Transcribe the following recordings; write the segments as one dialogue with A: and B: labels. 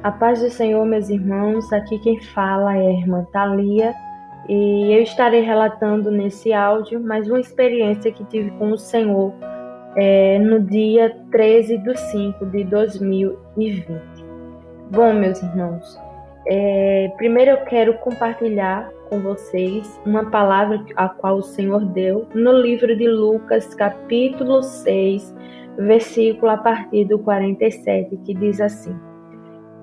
A: A paz do Senhor, meus irmãos. Aqui quem fala é a irmã Thalia e eu estarei relatando nesse áudio mais uma experiência que tive com o Senhor no dia 13/5 de 2020. Bom, meus irmãos, primeiro eu quero compartilhar com vocês uma palavra a qual o Senhor deu no livro de Lucas, capítulo 6, versículo a partir do 47, que diz assim: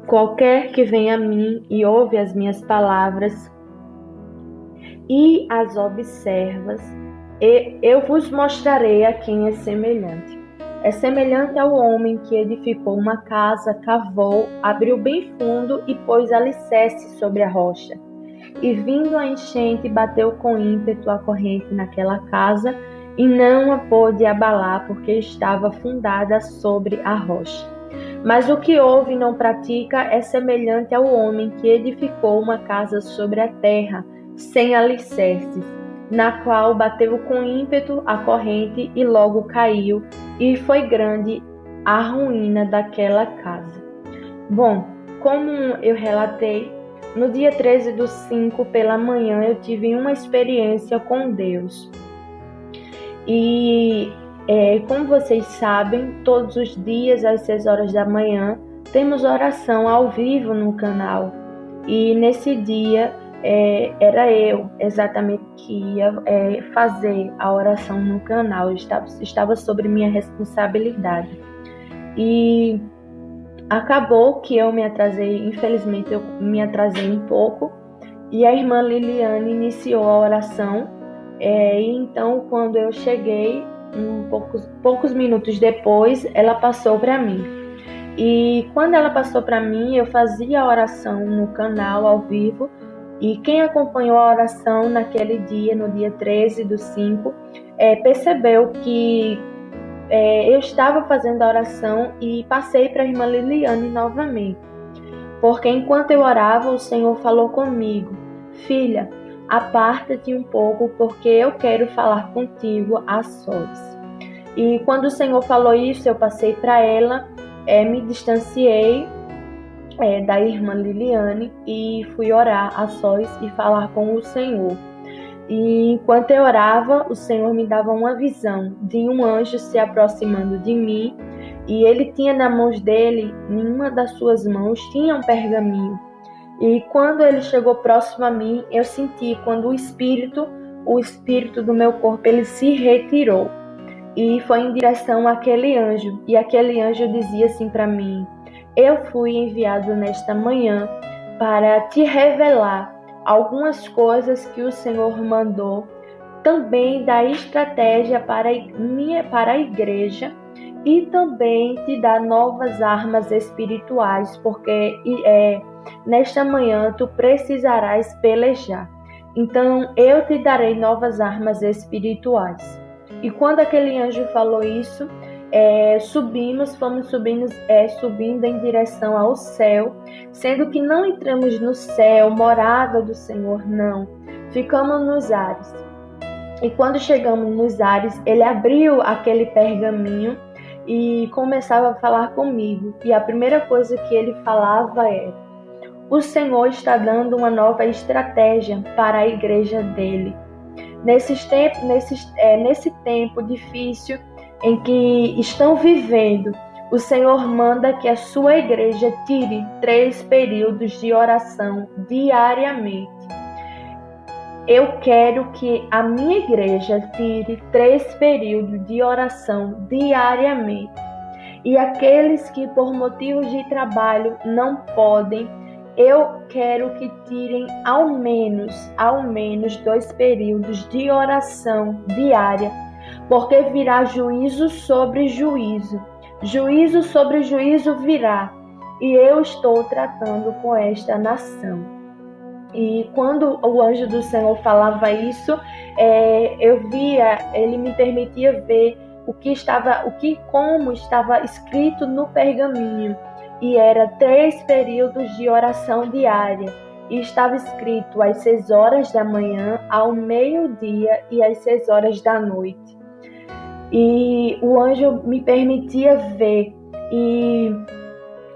A: Qualquer que vem a mim e ouve as minhas palavras e as observa, eu vos mostrarei a quem é semelhante. É semelhante ao homem que edificou uma casa, cavou, abriu bem fundo e pôs alicerce sobre a rocha. E vindo a enchente, bateu com ímpeto a corrente naquela casa e não a pôde abalar, porque estava fundada sobre a rocha. Mas o que ouve e não pratica é semelhante ao homem que edificou uma casa sobre a terra, sem alicerces, na qual bateu com ímpeto a corrente e logo caiu, e foi grande a ruína daquela casa. Bom, como eu relatei, no dia 13/5, pela manhã, eu tive uma experiência com Deus. E como vocês sabem, todos os dias às 6 horas da manhã temos oração ao vivo no canal. E nesse dia era eu exatamente que ia fazer a oração no canal. Estava sobre minha responsabilidade. E acabou que eu me atrasei, infelizmente eu me atrasei um pouco. E a irmã Liliane iniciou a oração. E então, quando eu cheguei, poucos minutos depois, ela passou para mim. E quando ela passou para mim, eu fazia a oração no canal ao vivo. E quem acompanhou a oração naquele dia, no dia 13/5, percebeu que eu estava fazendo a oração e passei para a irmã Liliane novamente. Porque enquanto eu orava, o Senhor falou comigo: Filha, aparta-te um pouco, porque eu quero falar contigo a sós. E quando o Senhor falou isso, eu passei para ela, me distanciei da irmã Liliane e fui orar a sós e falar com o Senhor. E enquanto eu orava, o Senhor me dava uma visão de um anjo se aproximando de mim, e ele tinha na mão dele, em uma das suas mãos, tinha um pergaminho. E quando ele chegou próximo a mim, eu senti quando o espírito do meu corpo, ele se retirou e foi em direção àquele anjo. E aquele anjo dizia assim para mim: eu fui enviado nesta manhã para te revelar algumas coisas que o Senhor mandou, também da estratégia para a igreja, e também te dar novas armas espirituais, porque nesta manhã tu precisarás pelejar. Então eu te darei novas armas espirituais. E quando aquele anjo falou isso, fomos subindo em direção ao céu, sendo que não entramos no céu, morada do Senhor, não. Ficamos nos ares. E quando chegamos nos ares, ele abriu aquele pergaminho e começava a falar comigo. E a primeira coisa que ele falava era: o Senhor está dando uma nova estratégia para a igreja dele. Nesse tempo difícil em que estão vivendo, o Senhor manda que a sua igreja tire 3 períodos de oração diariamente. Eu quero que a minha igreja tire 3 períodos de oração diariamente. E aqueles que por motivos de trabalho não podem, eu quero que tirem ao menos 2 períodos de oração diária, porque virá juízo sobre juízo. Juízo sobre juízo virá, e eu estou tratando com esta nação. E quando o anjo do Senhor falava isso, eu via, ele me permitia ver como estava escrito no pergaminho. E era 3 períodos de oração diária. E estava escrito às 6 horas da manhã, ao meio-dia e às 6 horas da noite. E o anjo me permitia ver. E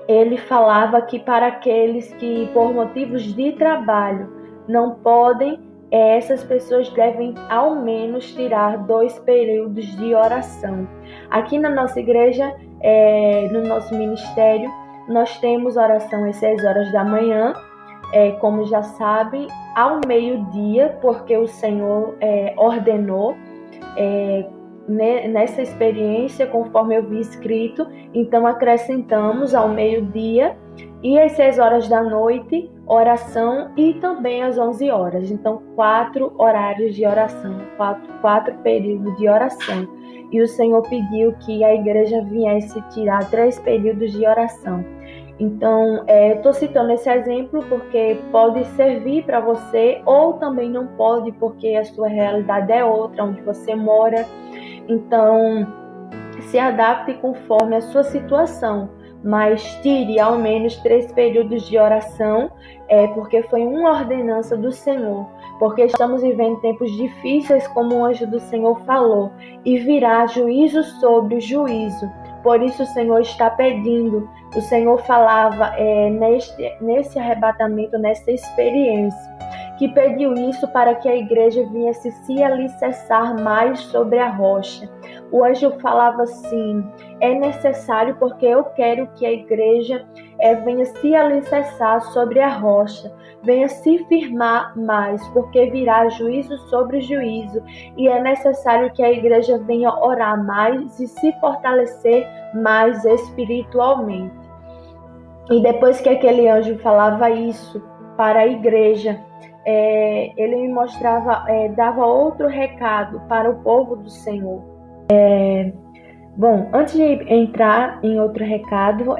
A: ele falava que para aqueles que por motivos de trabalho não podem, essas pessoas devem ao menos tirar 2 períodos de oração. Aqui na nossa igreja, no nosso ministério, nós temos oração às 6 horas da manhã, como já sabem, ao meio-dia, porque o Senhor ordenou nessa experiência, conforme eu vi escrito. Então acrescentamos ao meio-dia e às 6 horas da noite, oração, e também às 11 horas. Então 4 horários de oração, 4 períodos de oração. E o Senhor pediu que a igreja viesse tirar 3 períodos de oração. Então, eu estou citando esse exemplo porque pode servir para você, ou também não pode, porque a sua realidade é outra, onde você mora. Então, se adapte conforme a sua situação, mas tire ao menos 3 períodos de oração, porque foi uma ordenança do Senhor, porque estamos vivendo tempos difíceis, como o anjo do Senhor falou, e virá juízo sobre juízo. Por isso o Senhor está pedindo. O Senhor falava nesse arrebatamento, nessa experiência, que pediu isso para que a igreja viesse se alicerçar mais sobre a rocha. O anjo falava assim: é necessário, porque eu quero que a igreja venha se alicerçar sobre a rocha, venha se firmar mais, porque virá juízo sobre juízo, e é necessário que a igreja venha orar mais e se fortalecer mais espiritualmente. E depois que aquele anjo falava isso para a igreja, ele me mostrava, dava outro recado para o povo do Senhor. Bom, antes de entrar em outro recado,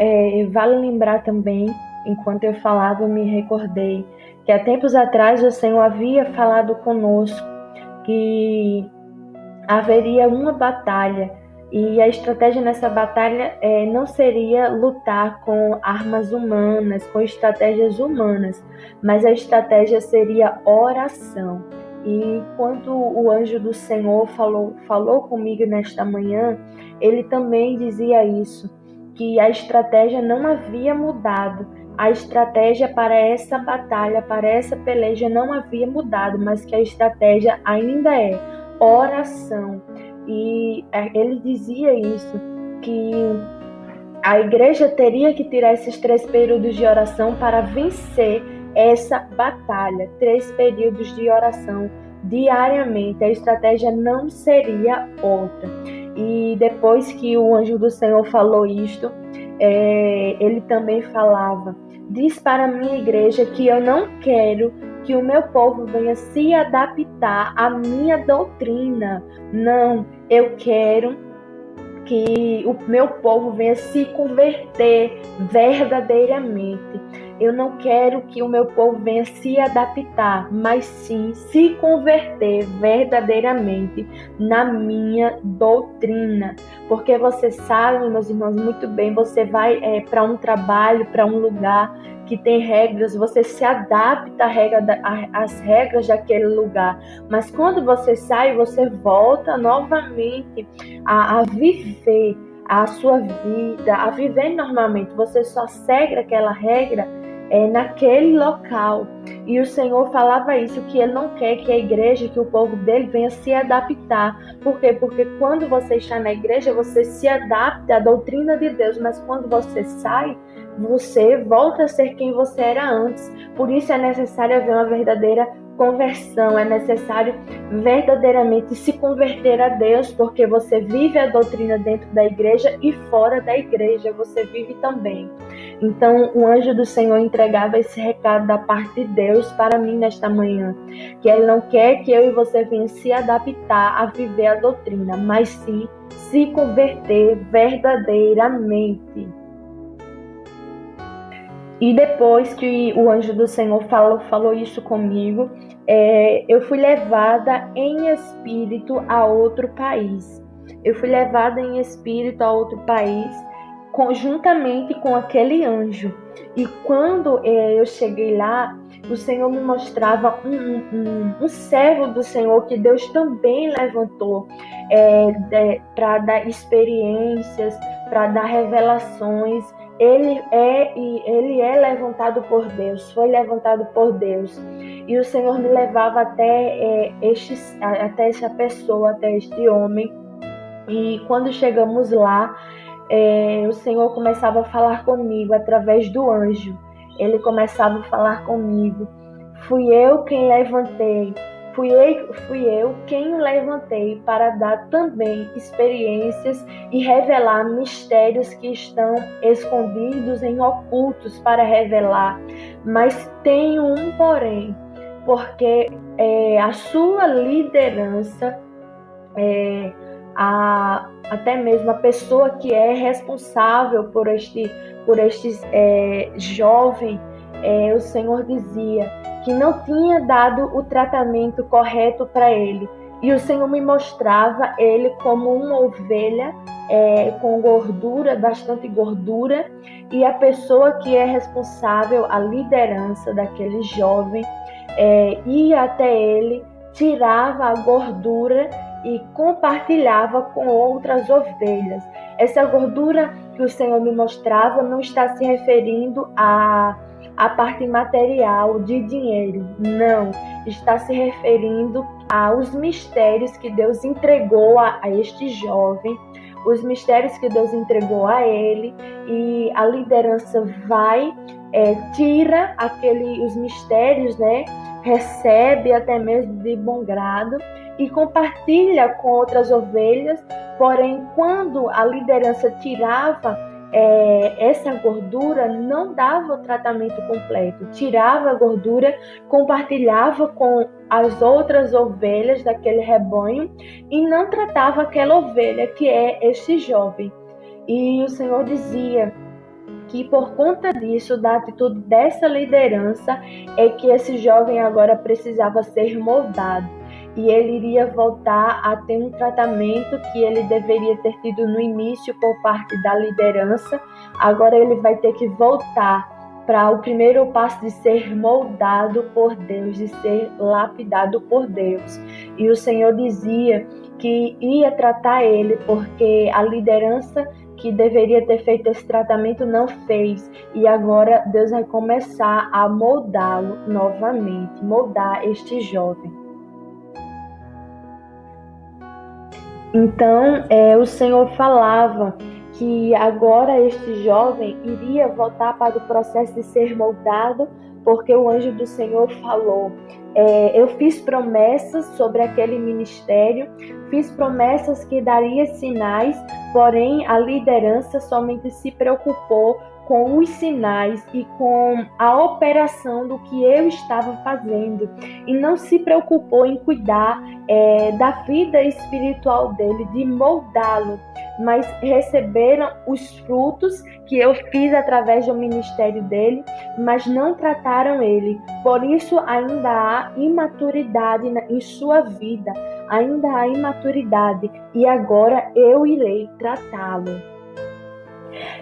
A: vale lembrar também, enquanto eu falava, eu me recordei que há tempos atrás o Senhor havia falado conosco que haveria uma batalha, e a estratégia nessa batalha não seria lutar com armas humanas, com estratégias humanas, mas a estratégia seria oração. E quando o anjo do Senhor falou comigo nesta manhã, ele também dizia isso, que a estratégia não havia mudado. A estratégia para essa batalha, para essa peleja não havia mudado, mas que a estratégia ainda é oração. E ele dizia isso, que a igreja teria que tirar esses 3 períodos de oração para vencer essa batalha. 3 períodos de oração diariamente. A estratégia não seria outra. E depois que o anjo do Senhor falou isto, ele também falava: diz para a minha igreja que eu não quero que o meu povo venha se adaptar à minha doutrina. Não, eu quero que o meu povo venha se converter verdadeiramente. Eu não quero que o meu povo venha se adaptar, mas sim se converter verdadeiramente na minha doutrina. Porque você sabe, meus irmãos, muito bem, você vai para um trabalho, para um lugar que tem regras, você se adapta às regras daquele lugar. Mas quando você sai, você volta novamente a viver a sua vida, a viver normalmente. Você só segue aquela regra naquele local. E o Senhor falava isso, que Ele não quer que a igreja, que o povo dele venha se adaptar. Por quê? Porque quando você está na igreja, você se adapta à doutrina de Deus, mas quando você sai, você volta a ser quem você era antes. Por isso é necessário haver uma verdadeira conversão, é necessário verdadeiramente se converter a Deus, porque você vive a doutrina dentro da igreja e fora da igreja você vive também. Então o anjo do Senhor entregava esse recado da parte de Deus para mim nesta manhã, que Ele não quer que eu e você venha se adaptar a viver a doutrina, mas sim se converter verdadeiramente. E depois que o anjo do Senhor falou isso comigo, eu fui levada em espírito a outro país. Eu fui levada em espírito a outro país, conjuntamente com aquele anjo. E quando eu cheguei lá, o Senhor me mostrava um servo do Senhor que Deus também levantou para dar experiências, para dar revelações. ele é levantado por Deus, foi levantado por Deus. E o Senhor me levava até essa pessoa, até este homem. E quando chegamos lá, o Senhor começava a falar comigo através do anjo. Ele começava a falar comigo. Fui eu quem levantei. Fui eu quem o levantei para dar também experiências e revelar mistérios que estão escondidos em ocultos para revelar. Mas tenho um porém, porque a sua liderança, até mesmo a pessoa que é responsável por este jovem, o Senhor dizia que não tinha dado o tratamento correto para ele. E o Senhor me mostrava ele como uma ovelha com gordura, bastante gordura, e a pessoa que é responsável, a liderança daquele jovem, ia até ele, tirava a gordura e compartilhava com outras ovelhas. Essa gordura que o Senhor me mostrava não está se referindo à parte material de dinheiro, não. Está se referindo aos mistérios que Deus entregou a este jovem, os mistérios que Deus entregou a ele, e a liderança vai, tira os mistérios, né? Recebe até mesmo de bom grado e compartilha com outras ovelhas. Porém, quando a liderança tirava essa gordura, não dava o tratamento completo. Tirava a gordura, compartilhava com as outras ovelhas daquele rebanho e não tratava aquela ovelha que é este jovem. E o Senhor dizia que por conta disso, da atitude dessa liderança, é que esse jovem agora precisava ser moldado. E ele iria voltar a ter um tratamento que ele deveria ter tido no início por parte da liderança. Agora ele vai ter que voltar para o primeiro passo de ser moldado por Deus, de ser lapidado por Deus. E o Senhor dizia que ia tratar ele, porque a liderança que deveria ter feito esse tratamento não fez. E agora Deus vai começar a moldá-lo novamente, moldar este jovem. Então, o Senhor falava que agora este jovem iria voltar para o processo de ser moldado, porque o anjo do Senhor falou: eu fiz promessas sobre aquele ministério, fiz promessas que daria sinais, porém a liderança somente se preocupou com os sinais e com a operação do que eu estava fazendo, e não se preocupou em cuidar da vida espiritual dele, de moldá-lo, mas receberam os frutos que eu fiz através do ministério dele, mas não trataram ele. Por isso ainda há imaturidade em sua vida, ainda há imaturidade, e agora eu irei tratá-lo.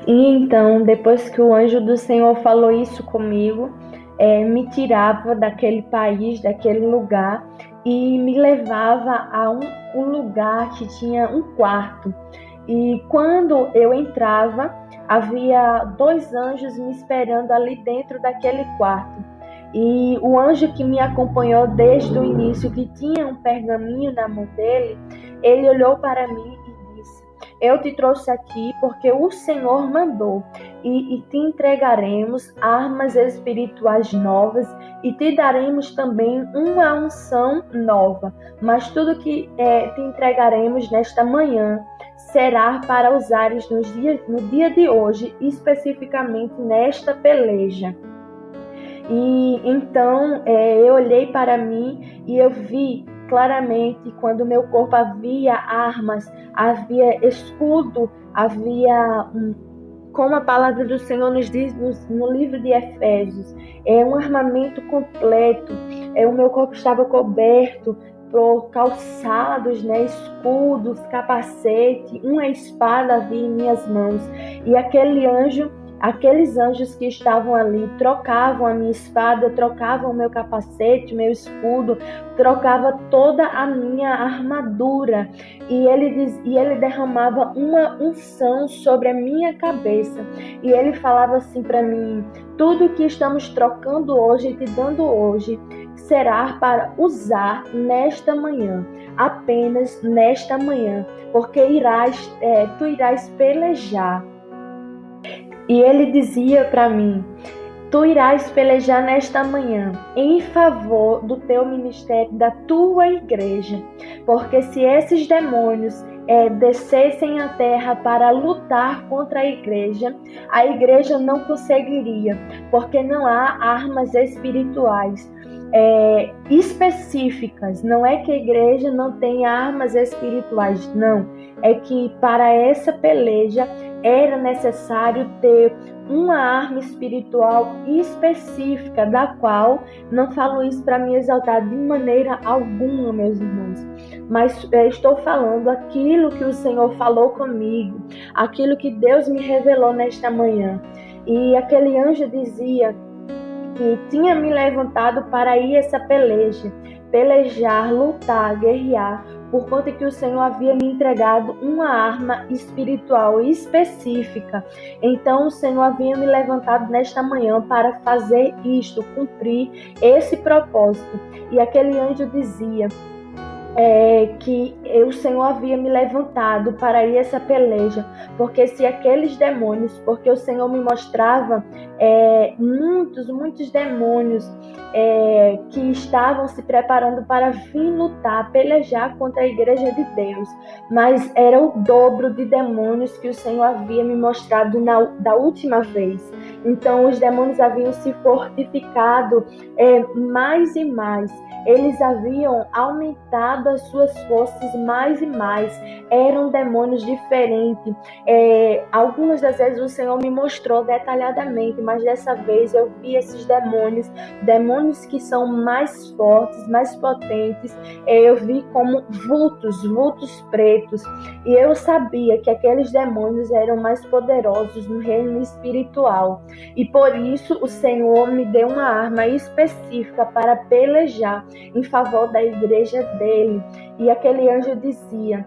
A: E então, depois que o anjo do Senhor falou isso comigo, me tirava daquele país, daquele lugar, e me levava a um lugar que tinha um quarto. E quando eu entrava, havia 2 anjos me esperando ali dentro daquele quarto. E o anjo que me acompanhou desde o início, que tinha um pergaminho na mão dele, ele olhou para mim: eu te trouxe aqui porque o Senhor mandou, e te entregaremos armas espirituais novas e te daremos também uma unção nova. Mas tudo que te entregaremos nesta manhã será para usares no dia de hoje, especificamente nesta peleja. E então eu olhei para mim e eu vi claramente, quando meu corpo havia armas, havia escudo, havia, como a palavra do Senhor nos diz no livro de Efésios, um armamento completo. O meu corpo estava coberto por calçados, escudos, capacete, uma espada havia em minhas mãos. E aquele anjo, aqueles anjos que estavam ali trocavam a minha espada, trocavam o meu capacete, meu escudo, trocava toda a minha armadura, e ele derramava uma unção sobre a minha cabeça, e ele falava assim para mim: tudo que estamos trocando hoje e te dando hoje será para usar nesta manhã, apenas nesta manhã, porque tu irás pelejar. E ele dizia para mim: tu irás pelejar nesta manhã em favor do teu ministério, da tua igreja, porque se esses demônios descessem à terra para lutar contra a igreja não conseguiria, porque não há armas espirituais específicas. Não é que a igreja não tem armas espirituais, não. É que para essa peleja era necessário ter uma arma espiritual específica, da qual não falo isso para me exaltar de maneira alguma, meus irmãos, mas estou falando aquilo que o Senhor falou comigo, aquilo que Deus me revelou nesta manhã. E aquele anjo dizia que tinha me levantado para ir essa pelejar, lutar, guerrear, por conta que o Senhor havia me entregado uma arma espiritual específica. Então o Senhor havia me levantado nesta manhã para fazer isto, cumprir esse propósito. E aquele anjo dizia que o Senhor havia me levantado para ir essa peleja, porque se aqueles demônios, porque o Senhor me mostrava muitos demônios que estavam se preparando para vir lutar, pelejar contra a igreja de Deus, mas era o dobro de demônios que o Senhor havia me mostrado da última vez. Então os demônios haviam se fortificado mais e mais. Eles haviam aumentado as suas forças mais e mais. Eram demônios diferentes. Algumas das vezes o Senhor me mostrou detalhadamente, mas dessa vez eu vi esses demônios que são mais fortes, mais potentes. Eu vi como vultos pretos. E eu sabia que aqueles demônios eram mais poderosos no reino espiritual. E por isso o Senhor me deu uma arma específica para pelejar em favor da igreja dele. E aquele anjo dizia: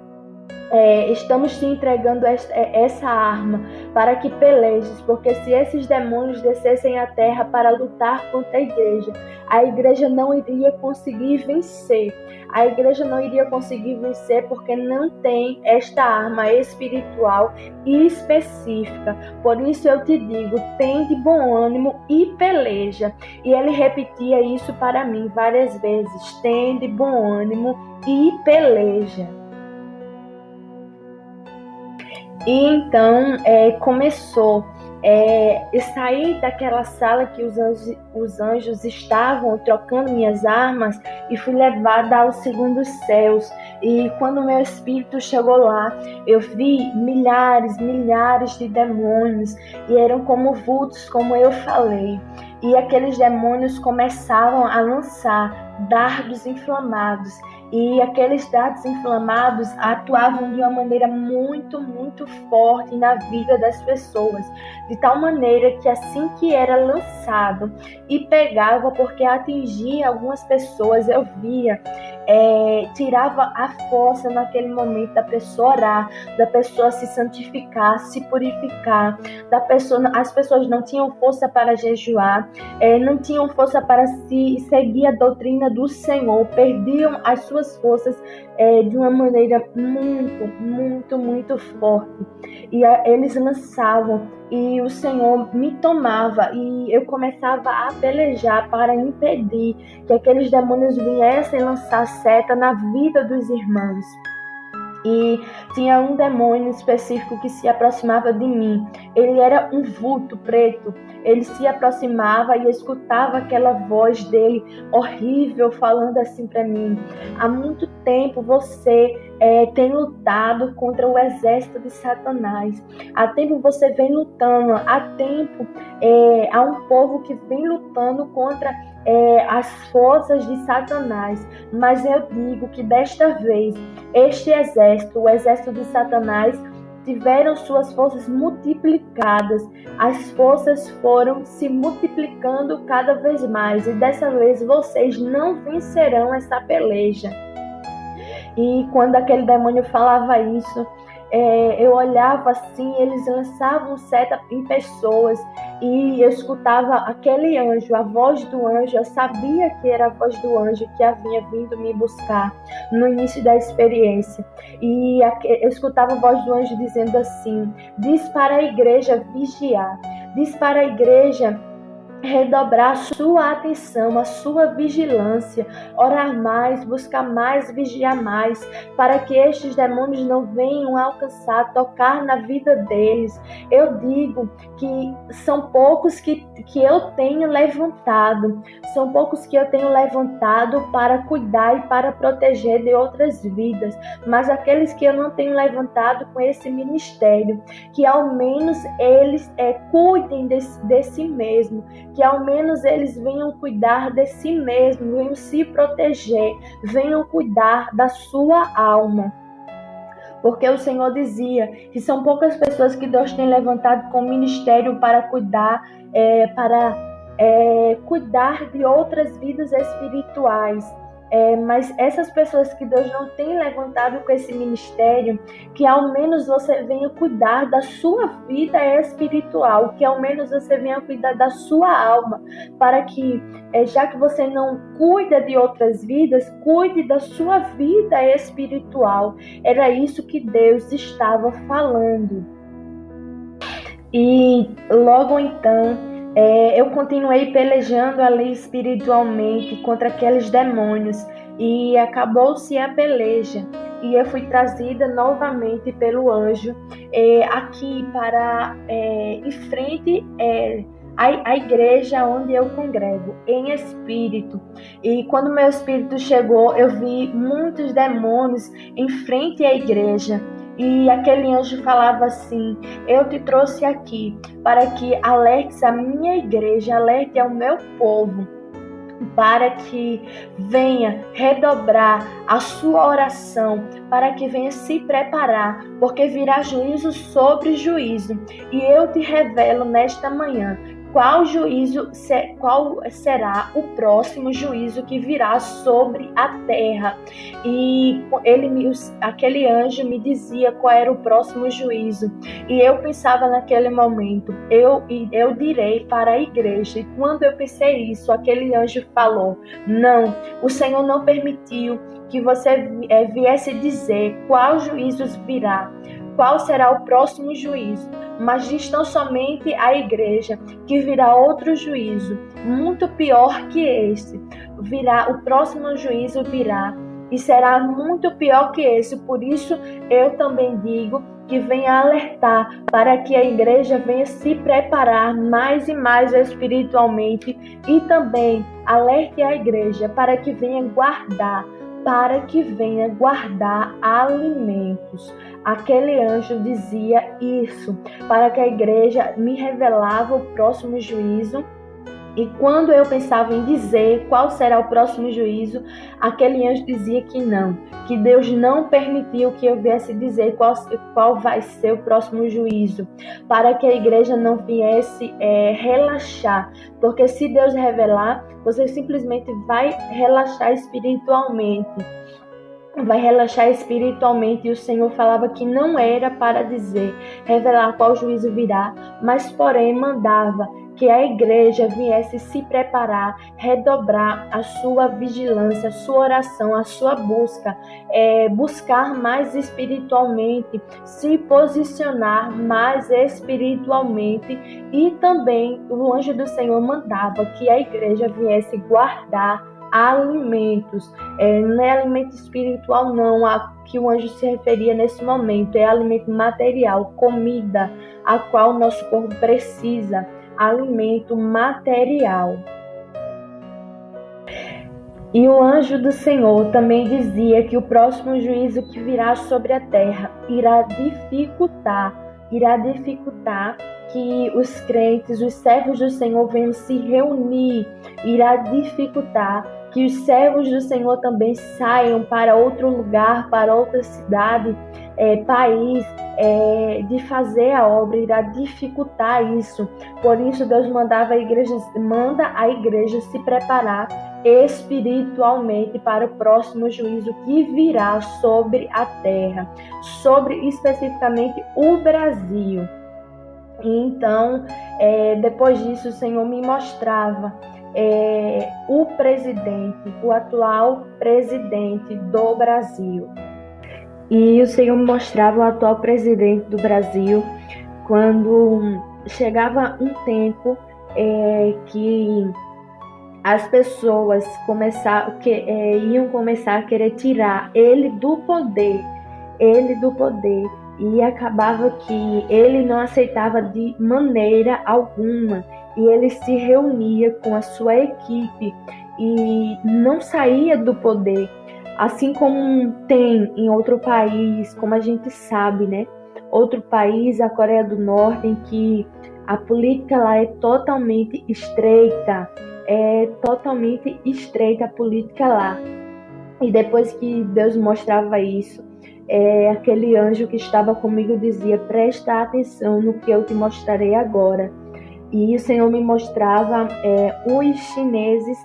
A: estamos te entregando essa arma para que pelejes, porque se esses demônios descessem à terra para lutar contra a igreja não iria conseguir vencer. A igreja não iria conseguir vencer porque não tem esta arma espiritual específica. Por isso eu te digo: tem de bom ânimo e peleja. E ele repetia isso para mim várias vezes: tem de bom ânimo e peleja. E então começou. Saí daquela sala que os anjos estavam trocando minhas armas e fui levada aos segundos céus. E quando meu espírito chegou lá, eu vi milhares de demônios, e eram como vultos, como eu falei. E aqueles demônios começavam a lançar dardos inflamados. E aqueles dardos inflamados atuavam de uma maneira muito forte na vida das pessoas, de tal maneira que assim que era lançado e pegava, porque atingia algumas pessoas, eu via, tirava a força naquele momento da pessoa orar, da pessoa se santificar, se purificar, as pessoas não tinham força para jejuar, não tinham força para seguir a doutrina do Senhor, perdiam as suas forças de uma maneira muito forte. E eles lançavam, e o Senhor me tomava, e eu começava a pelejar para impedir que aqueles demônios viessem lançar seta na vida dos irmãos. E tinha um demônio específico que se aproximava de mim. Ele era um vulto preto. Ele se aproximava e eu escutava aquela voz dele horrível falando assim para mim: há muito tempo você tem lutado contra o exército de Satanás. Há tempo você vem lutando. Há tempo há um povo que vem lutando contra as forças de Satanás. Mas eu digo que desta vez este exército, o exército de Satanás, tiveram suas forças multiplicadas. As forças foram se multiplicando cada vez mais, e dessa vez vocês não vencerão essa peleja. E quando aquele demônio falava isso, eu olhava assim, eles lançavam seta em pessoas, e eu escutava aquele anjo, a voz do anjo. Eu sabia que era a voz do anjo que havia vindo me buscar no início da experiência. E eu escutava a voz do anjo dizendo assim: diz para a igreja vigiar, diz para a igreja redobrar a sua atenção, a sua vigilância, orar mais, buscar mais, vigiar mais, para que estes demônios não venham alcançar, tocar na vida deles. Eu digo que são poucos que eu tenho levantado, são poucos que eu tenho levantado para cuidar e para proteger de outras vidas, mas aqueles que eu não tenho levantado com esse ministério, que ao menos eles cuidem de si mesmo, que ao menos eles venham cuidar de si mesmos, venham se proteger, venham cuidar da sua alma. Porque o Senhor dizia que são poucas pessoas que Deus tem levantado com ministério para cuidar, cuidar de outras vidas espirituais. Mas essas pessoas que Deus não tem levantado com esse ministério, que ao menos você venha cuidar da sua vida espiritual, que ao menos você venha cuidar da sua alma, para que, já que você não cuida de outras vidas, cuide da sua vida espiritual. Era isso que Deus estava falando. E logo então, eu continuei pelejando ali espiritualmente contra aqueles demônios, e acabou-se a peleja, e eu fui trazida novamente pelo anjo aqui para em frente a igreja onde eu congrego, em espírito. E quando meu espírito chegou, eu vi muitos demônios em frente à igreja. E aquele anjo falava assim: eu te trouxe aqui para que alertes a minha igreja, alerte ao meu povo, para que venha redobrar a sua oração, para que venha se preparar, porque virá juízo sobre juízo. E eu te revelo nesta manhã qual será o próximo juízo que virá sobre a terra. E aquele anjo me dizia qual era o próximo juízo. E eu pensava naquele momento, eu direi para a igreja. E quando eu pensei isso, aquele anjo falou: não, o Senhor não permitiu que você viesse dizer qual juízo virá, qual será o próximo juízo, mas diz tão somente à igreja que virá outro juízo, muito pior que esse. O próximo juízo virá e será muito pior que esse. Por isso eu também digo que venha alertar, para que a igreja venha se preparar mais e mais espiritualmente, e também alerte a igreja para que venha guardar alimentos. Aquele anjo dizia isso, para que a igreja me revelava o próximo juízo. E quando eu pensava em dizer qual será o próximo juízo, aquele anjo dizia que não, que Deus não permitiu que eu viesse dizer qual vai ser o próximo juízo, para que a igreja não viesse relaxar, porque se Deus revelar, você simplesmente vai relaxar espiritualmente. E o Senhor falava que não era para revelar qual juízo virá, mas porém mandava que a igreja viesse se preparar, redobrar a sua vigilância, a sua oração, a sua busca, buscar mais espiritualmente, se posicionar mais espiritualmente. E também o anjo do Senhor mandava que a igreja viesse guardar alimentos. Não é alimento espiritual não, a que o anjo se referia nesse momento, é alimento material, comida, a qual o nosso corpo precisa, alimento material. E o anjo do Senhor também dizia que o próximo juízo que virá sobre a terra irá dificultar que os crentes, os servos do Senhor venham se reunir, irá dificultar que os servos do Senhor também saiam para outro lugar, para outra cidade, país de fazer a obra, irá dificultar isso. Por isso Deus manda a igreja se preparar espiritualmente para o próximo juízo que virá sobre a terra, sobre especificamente o Brasil. Então, depois disso, o Senhor me mostrava o presidente, o atual presidente do Brasil. E o Senhor me mostrava o atual presidente do Brasil quando chegava um tempo que as pessoas iam começar a querer tirar ele do poder, e acabava que ele não aceitava de maneira alguma, e ele se reunia com a sua equipe e não saía do poder, assim como tem em outro país, como a gente sabe, né? Outro país, a Coreia do Norte, em que a política lá é totalmente estreita, a política lá. E depois que Deus mostrava isso, aquele anjo que estava comigo dizia: presta atenção no que eu te mostrarei agora. E o Senhor me mostrava os chineses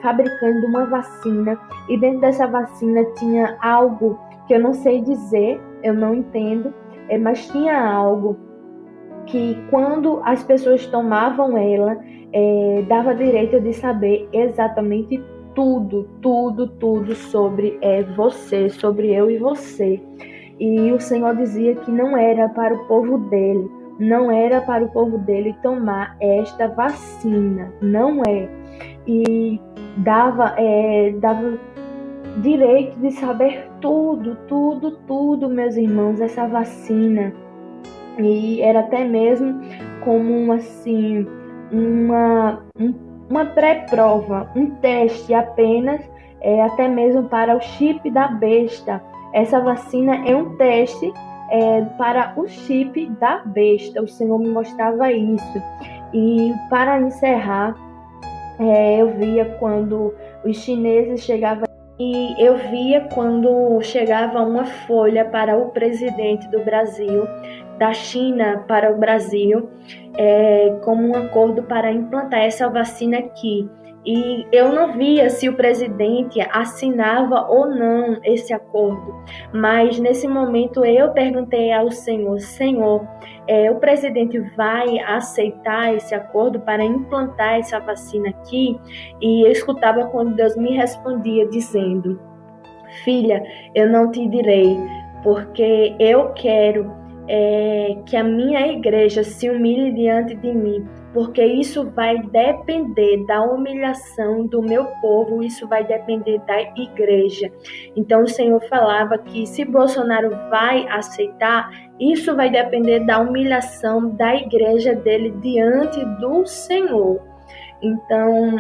A: fabricando uma vacina, e dentro dessa vacina tinha algo que eu não sei dizer, eu não entendo, mas tinha algo que quando as pessoas tomavam ela, dava direito de saber exatamente tudo sobre você, sobre eu e você. E o Senhor dizia que não era para o povo dele, tomar esta vacina, não é. E dava direito de saber tudo, meus irmãos, essa vacina. E era até mesmo como assim uma pré-prova, um teste apenas, até mesmo para o chip da besta. Essa vacina é um teste para o chip da besta. O Senhor me mostrava isso. E para encerrar, eu via quando os chineses chegavam, e eu via quando chegava uma folha para o presidente do Brasil, da China para o Brasil, como um acordo para implantar essa vacina aqui. E eu não via se o presidente assinava ou não esse acordo, mas nesse momento eu perguntei ao Senhor: Senhor, o presidente vai aceitar esse acordo para implantar essa vacina aqui? E eu escutava quando Deus me respondia dizendo: filha, eu não te direi, porque eu quero que a minha igreja se humilhe diante de mim, porque isso vai depender da humilhação do meu povo, isso vai depender da igreja. Então o Senhor falava que se Bolsonaro vai aceitar, isso vai depender da humilhação da igreja dele diante do Senhor. Então,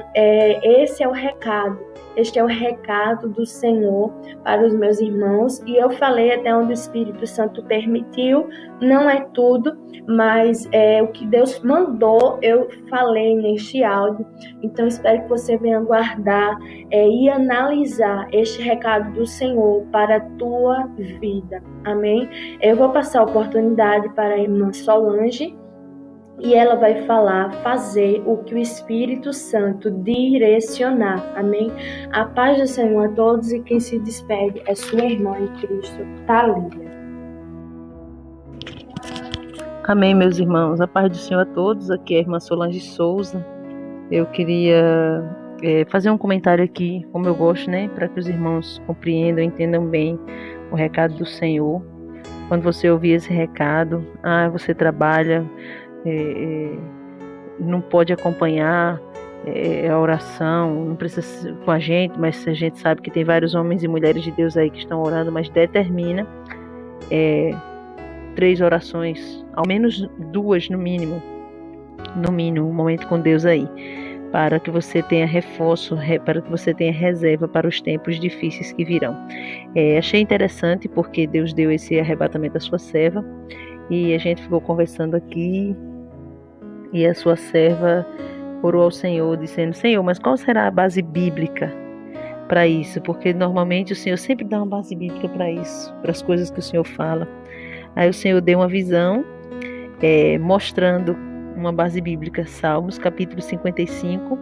A: esse é o recado. Este é o recado do Senhor para os meus irmãos. E eu falei até onde o Espírito Santo permitiu. Não é tudo, mas o que Deus mandou, eu falei neste áudio. Então, espero que você venha guardar e analisar este recado do Senhor para a tua vida. Amém? Eu vou passar a oportunidade para a irmã Solange. E ela vai fazer o que o Espírito Santo direcionar. Amém? A paz do Senhor a todos, e quem se despede é sua irmã em Cristo, Thalia.
B: Amém, meus irmãos. A paz do Senhor a todos. Aqui é a irmã Solange Souza. Eu queria fazer um comentário aqui, como eu gosto, né? Para que os irmãos compreendam, entendam bem o recado do Senhor. Quando você ouvir esse recado, você trabalha, não pode acompanhar a oração, não precisa ser com a gente, mas a gente sabe que tem vários homens e mulheres de Deus aí que estão orando, mas determina 3 orações, ao menos 2 no mínimo, um momento com Deus aí, para que você tenha reforço, para que você tenha reserva para os tempos difíceis que virão. Achei interessante porque Deus deu esse arrebatamento à sua serva, e a gente ficou conversando aqui, e a sua serva orou ao Senhor, dizendo: Senhor, mas qual será a base bíblica para isso, porque normalmente o Senhor sempre dá uma base bíblica para isso, para as coisas que o Senhor fala. Aí o Senhor deu uma visão mostrando uma base bíblica, Salmos capítulo 55,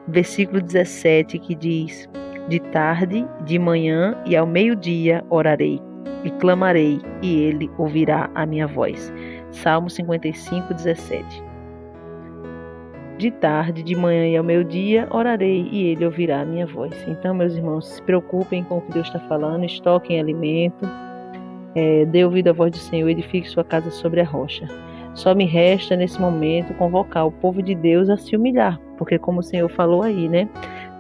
B: versículo 17, que diz: de tarde, de manhã e ao meio-dia orarei e clamarei, e ele ouvirá a minha voz. Salmo 55, 17. De tarde, de manhã e ao meio-dia orarei, e ele ouvirá a minha voz. Então, meus irmãos, se preocupem com o que Deus está falando, estoquem alimento, dê ouvido à voz do Senhor, edifique sua casa sobre a rocha. Só me resta, nesse momento, convocar o povo de Deus a se humilhar, porque como o Senhor falou aí, né?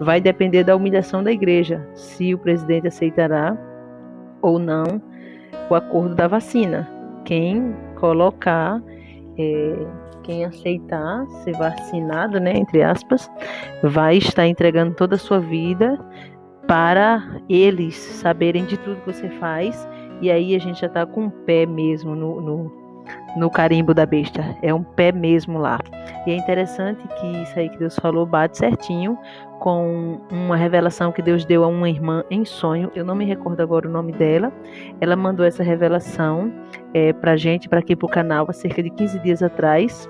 B: Vai depender da humilhação da igreja, se o presidente aceitará ou não o acordo da vacina. Quem colocar, quem aceitar ser vacinado, né, entre aspas, vai estar entregando toda a sua vida para eles saberem de tudo que você faz, e aí a gente já está com um pé mesmo no carimbo da besta, é um pé mesmo lá. E é interessante que isso aí que Deus falou bate certinho com uma revelação que Deus deu a uma irmã em sonho. Eu não me recordo agora o nome dela. Ela mandou essa revelação pra gente, para aqui pro canal, há cerca de 15 dias atrás,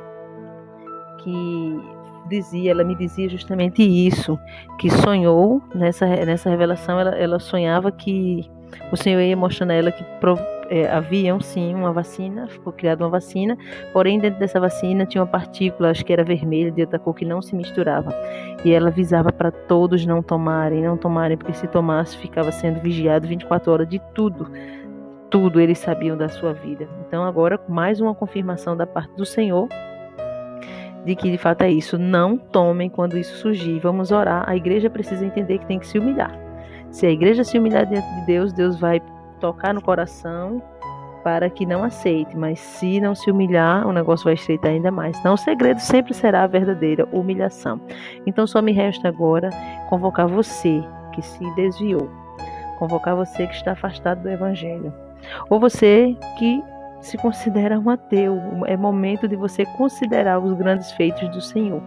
B: que ela me dizia justamente isso, que sonhou nessa revelação, ela sonhava que o Senhor ia mostrando a ela que havia sim uma vacina, ficou criada uma vacina, porém dentro dessa vacina tinha uma partícula, acho que era vermelha, de outra cor, que não se misturava, e ela avisava para todos não tomarem, porque se tomasse ficava sendo vigiado 24 horas de tudo eles sabiam da sua vida. Então agora mais uma confirmação da parte do Senhor de que de fato é isso. Não tomem quando isso surgir, vamos orar. A igreja precisa entender que tem que se humilhar. Se a igreja se humilhar diante de Deus, Deus vai tocar no coração para que não aceite, mas se não se humilhar, o negócio vai estreitar ainda mais. Então o segredo sempre será a verdadeira humilhação. Então só me resta agora convocar você que se desviou, convocar você que está afastado do evangelho, ou você que se considera um ateu. É momento de você considerar os grandes feitos do Senhor.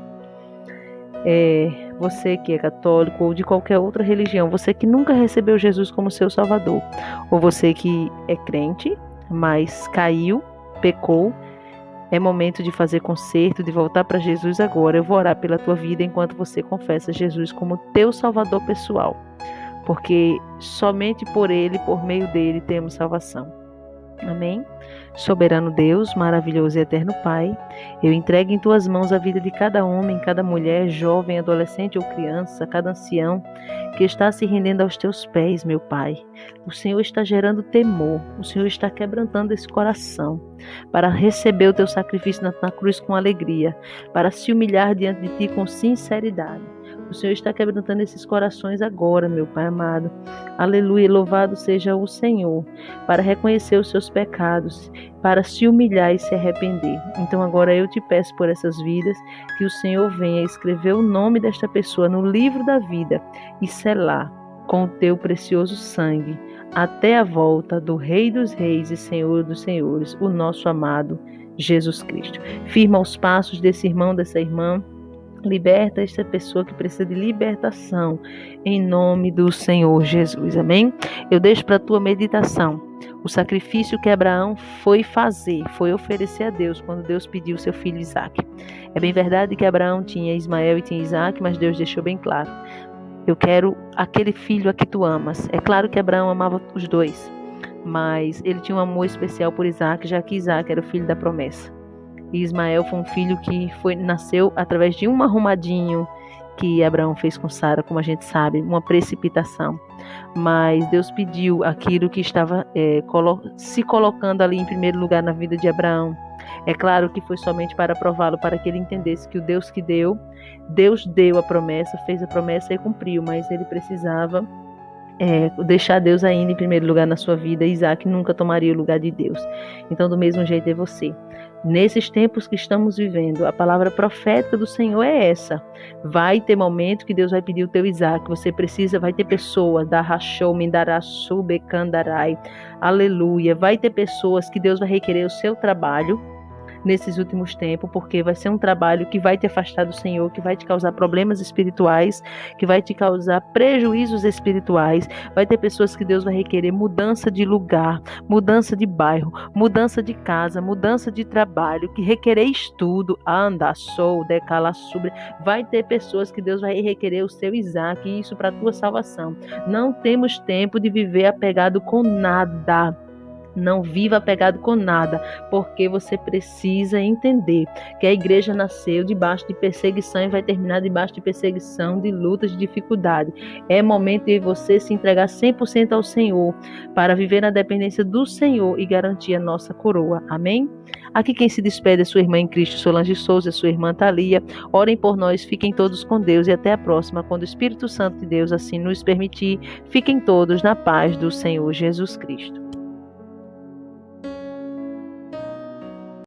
B: Você que é católico ou de qualquer outra religião, você que nunca recebeu Jesus como seu Salvador, ou você que é crente, mas caiu, pecou, é momento de fazer conserto, de voltar para Jesus agora. Eu vou orar pela tua vida enquanto você confessa Jesus como teu Salvador pessoal, porque somente por Ele, por meio dele, temos salvação. Amém? Soberano Deus, maravilhoso e eterno Pai, eu entrego em tuas mãos a vida de cada homem, cada mulher, jovem, adolescente ou criança, cada ancião que está se rendendo aos teus pés, meu Pai. O Senhor está gerando temor, o Senhor está quebrantando esse coração para receber o teu sacrifício na cruz com alegria, para se humilhar diante de ti com sinceridade. O Senhor está quebrantando esses corações agora, meu Pai amado. Aleluia, louvado seja o Senhor, para reconhecer os seus pecados, para se humilhar e se arrepender. Então agora eu te peço por essas vidas, que o Senhor venha escrever o nome desta pessoa no livro da vida e selar com o teu precioso sangue, até a volta do Rei dos Reis e Senhor dos Senhores, o nosso amado Jesus Cristo. Firma os passos desse irmão, dessa irmã. Liberta esta pessoa que precisa de libertação, em nome do Senhor Jesus, amém? Eu deixo para a tua meditação o sacrifício que Abraão foi oferecer a Deus, quando Deus pediu seu filho Isaque. É bem verdade que Abraão tinha Ismael e tinha Isaque, mas Deus deixou bem claro: eu quero aquele filho a que tu amas. É claro que Abraão amava os dois, mas ele tinha um amor especial por Isaque, já que Isaque era o filho da promessa. E Ismael foi um filho que nasceu através de um arrumadinho que Abraão fez com Sara, como a gente sabe, uma precipitação. Mas Deus pediu aquilo que estava se colocando ali em primeiro lugar na vida de Abraão. É claro que foi somente para prová-lo, para que ele entendesse que o Deus que deu, Deus deu a promessa, fez a promessa e cumpriu, mas ele precisava deixar Deus ainda em primeiro lugar na sua vida. Isaac nunca tomaria o lugar de Deus. Então, do mesmo jeito é você. Nesses tempos que estamos vivendo, a palavra profética do Senhor é essa. Vai ter momento que Deus vai pedir o teu Isaac. Você precisa, vai ter pessoas, aleluia. Vai ter pessoas que Deus vai requerer o seu trabalho, nesses últimos tempos, porque vai ser um trabalho que vai te afastar do Senhor, que vai te causar problemas espirituais, que vai te causar prejuízos espirituais. Vai ter pessoas que Deus vai requerer mudança de lugar, mudança de bairro, mudança de casa, mudança de trabalho, que requerer estudo, vai ter pessoas que Deus vai requerer o seu Isaac, e isso para a tua salvação. Não temos tempo de viver apegado com nada. Não viva apegado com nada, porque você precisa entender que a igreja nasceu debaixo de perseguição e vai terminar debaixo de perseguição, de lutas, de dificuldade. É momento de você se entregar 100% ao Senhor, para viver na dependência do Senhor e garantir a nossa coroa. Amém? Aqui quem se despede é sua irmã em Cristo, Solange Souza, sua irmã Thalia. Orem por nós, fiquem todos com Deus e até a próxima, quando o Espírito Santo de Deus assim nos permitir. Fiquem todos na paz do Senhor Jesus Cristo.